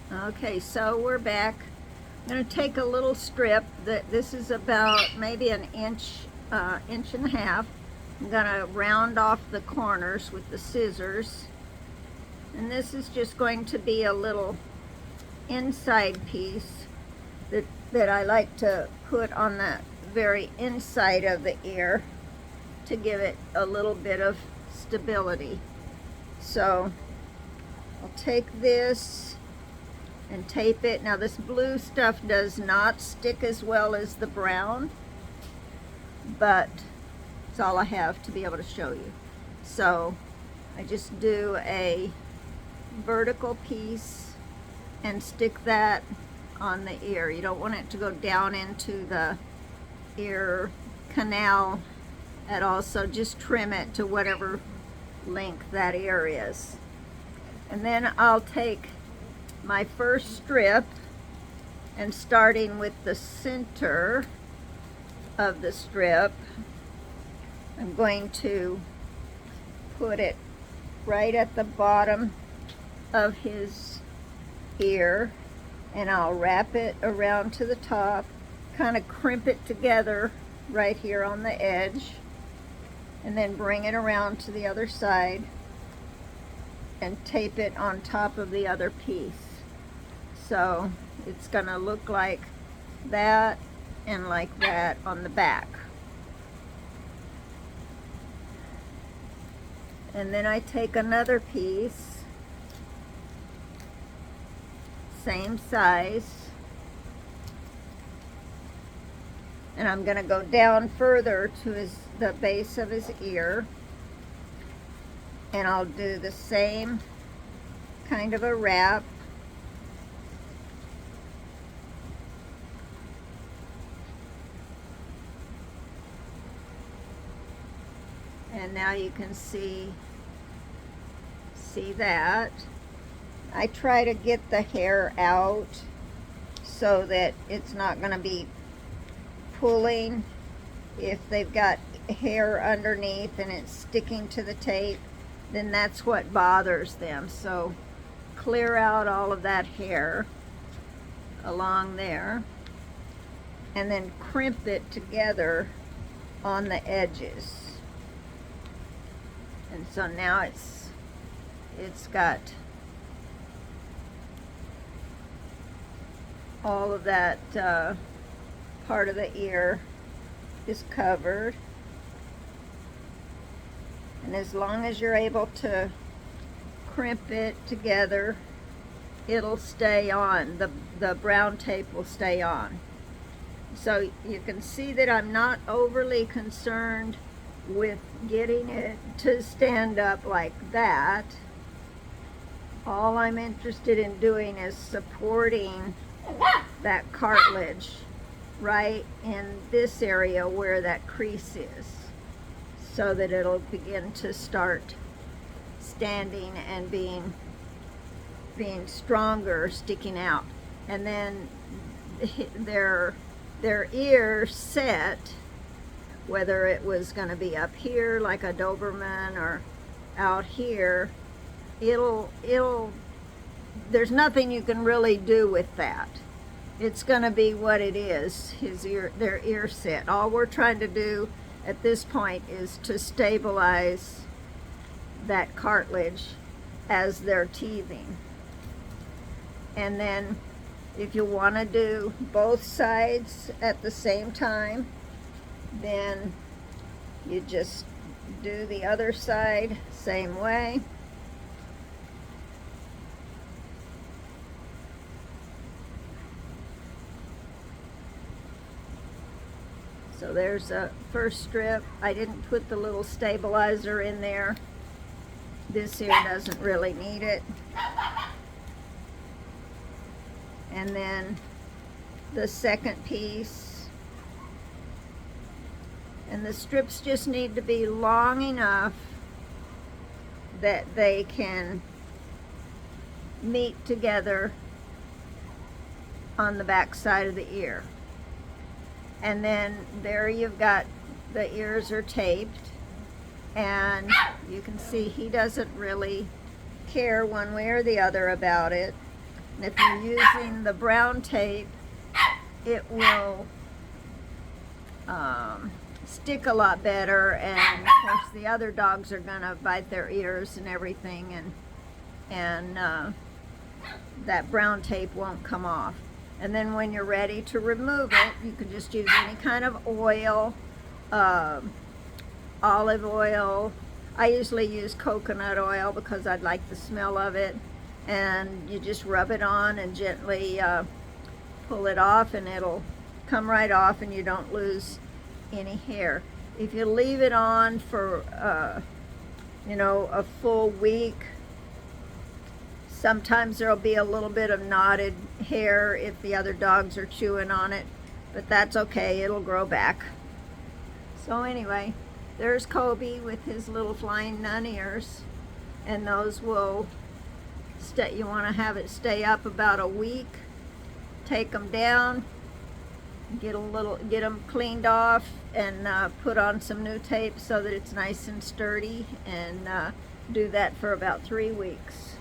Okay, so we're back. I'm going to take a little strip that this is about maybe an inch, inch and a half. I'm going to round off the corners with the scissors. And this is just going to be a little inside piece that I like to put on the very inside of the ear to give it a little bit of stability. So I'll take this and tape it. Now this blue stuff does not stick as well as the brown, but it's all I have to be able to show you. So I just do a vertical piece and stick that on the ear. You don't want it to go down into the ear canal at all, so just trim it to whatever length that ear is. And then I'll take my first strip, and starting with the center of the strip, I'm going to put it right at the bottom of his ear, and I'll wrap it around to the top, kind of crimp it together right here on the edge, and then bring it around to the other side and tape it on top of the other piece. So it's gonna look like that and like that on the back. And then I take another piece, same size, and I'm gonna go down further to the base of his ear, and I'll do the same kind of a wrap. And now you can see that. I try to get the hair out so that it's not going to be pulling. If they've got hair underneath and it's sticking to the tape, then that's what bothers them. So clear out all of that hair along there and then crimp it together on the edges. And so now it's got all of that part of the ear is covered. And as long as you're able to crimp it together, it'll stay on. The brown tape will stay on. So you can see that I'm not overly concerned with getting it to stand up like that. All I'm interested in doing is supporting that cartilage right in this area where that crease is, so that it'll begin to start standing and being stronger, sticking out. And then their ear set, whether it was going to be up here like a Doberman or out here, there's nothing you can really do with that. It's going to be what it is, their ear set. All we're trying to do at this point is to stabilize that cartilage as they're teething. And then if you want to do both sides at the same time, then you just do the other side same way. So there's a first strip. I didn't put the little stabilizer in there. This here doesn't really need it. And then the second piece. And the strips just need to be long enough that they can meet together on the back side of the ear. And then there you've got the ears are taped, and you can see he doesn't really care one way or the other about it. And if you're using the brown tape, it will stick a lot better, and of course the other dogs are gonna bite their ears and everything, and that brown tape won't come off. And then when you're ready to remove it, you can just use any kind of oil, olive oil. I usually use coconut oil because I like the smell of it, and you just rub it on and gently pull it off, and it'll come right off, and you don't lose any hair. If you leave it on for a full week, sometimes there'll be a little bit of knotted hair if the other dogs are chewing on it, but that's okay, it'll grow back. So anyway, there's Kobe with his little flying nun ears, and those will stay. You want to have it stay up about a week. Take them down, get them cleaned off, and put on some new tape so that it's nice and sturdy, and do that for about 3 weeks.